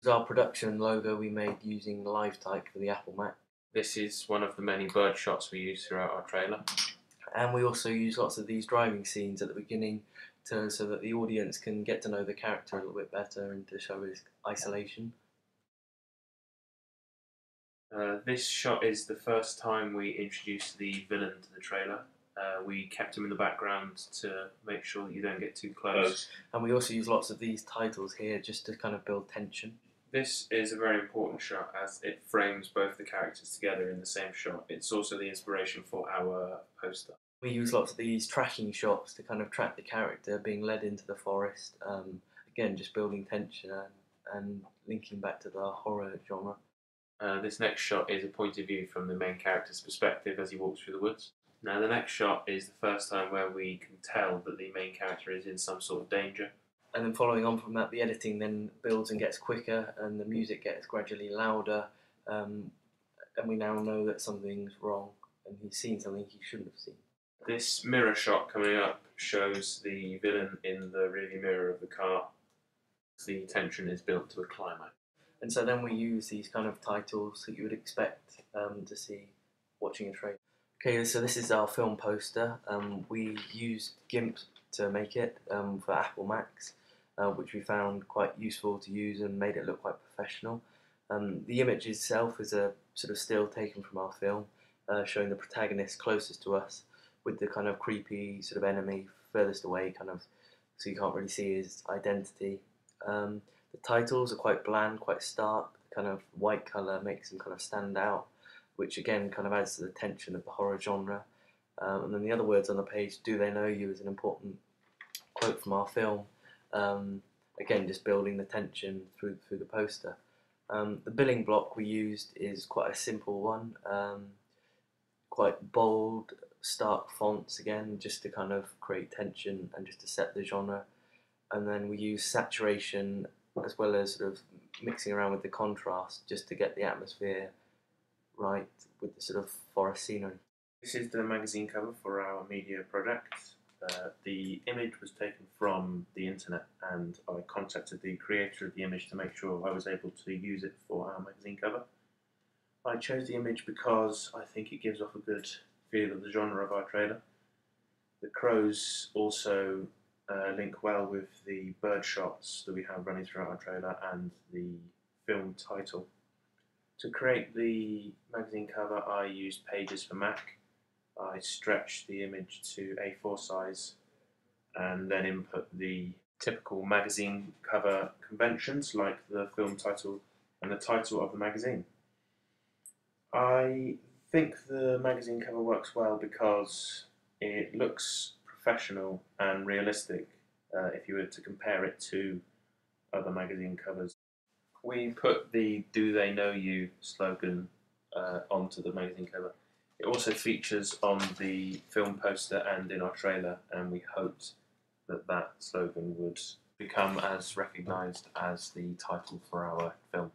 This is our production logo we made using LiveType for the Apple Mac. This is one of the many bird shots we use throughout our trailer. And we also use lots of these driving scenes at the beginning so that the audience can get to know the character a little bit better and to show his isolation. This shot is the first time we introduced the villain to the trailer. We kept him in the background to make sure that you don't get too close. And we also use lots of these titles here just to kind of build tension. This is a very important shot as it frames both the characters together in the same shot. It's also the inspiration for our poster. We use lots of these tracking shots to kind of track the character being led into the forest. Again, just building tension and linking back to the horror genre. This next shot is a point of view from the main character's perspective as he walks through the woods. Now the next shot is the first time where we can tell that the main character is in some sort of danger. And then following on from that, the editing then builds and gets quicker and the music gets gradually louder, and we now know that something's wrong and he's seen something he shouldn't have seen. This mirror shot coming up shows the villain in the rearview mirror of the car. The tension is built to a climax. And so then we use these kind of titles that you would expect to see watching a trailer. Okay, so this is our film poster. We used GIMP to make it for Apple Macs, which we found quite useful to use and made it look quite professional. The image itself is a sort of still taken from our film, showing the protagonist closest to us with the kind of creepy sort of enemy furthest away, kind of, so you can't really see his identity. The titles are quite bland, quite stark. The kind of white colour makes them kind of stand out, which again kind of adds to the tension of the horror genre. And then the other words on the page, "Do they know you?" is an important quote from our film. Again, just building the tension through the poster. The billing block we used is quite a simple one, quite bold, stark fonts again, just to kind of create tension and just to set the genre. And then we use saturation as well as sort of mixing around with the contrast just to get the atmosphere right with the sort of forest scenery. This is the magazine cover for our media project. The image was taken from the internet and I contacted the creator of the image to make sure I was able to use it for our magazine cover. I chose the image because I think it gives off a good feel of the genre of our trailer. The crows also link well with the bird shots that we have running throughout our trailer and the film title. To create the magazine cover I used Pages for Mac. I stretched the image to A4 size and then input the typical magazine cover conventions like the film title and the title of the magazine. I think the magazine cover works well because it looks professional and realistic if you were to compare it to other magazine covers. We put the "Do They Know You" slogan onto the magazine cover. It also features on the film poster and in our trailer, and we hoped that that slogan would become as recognised as the title for our film.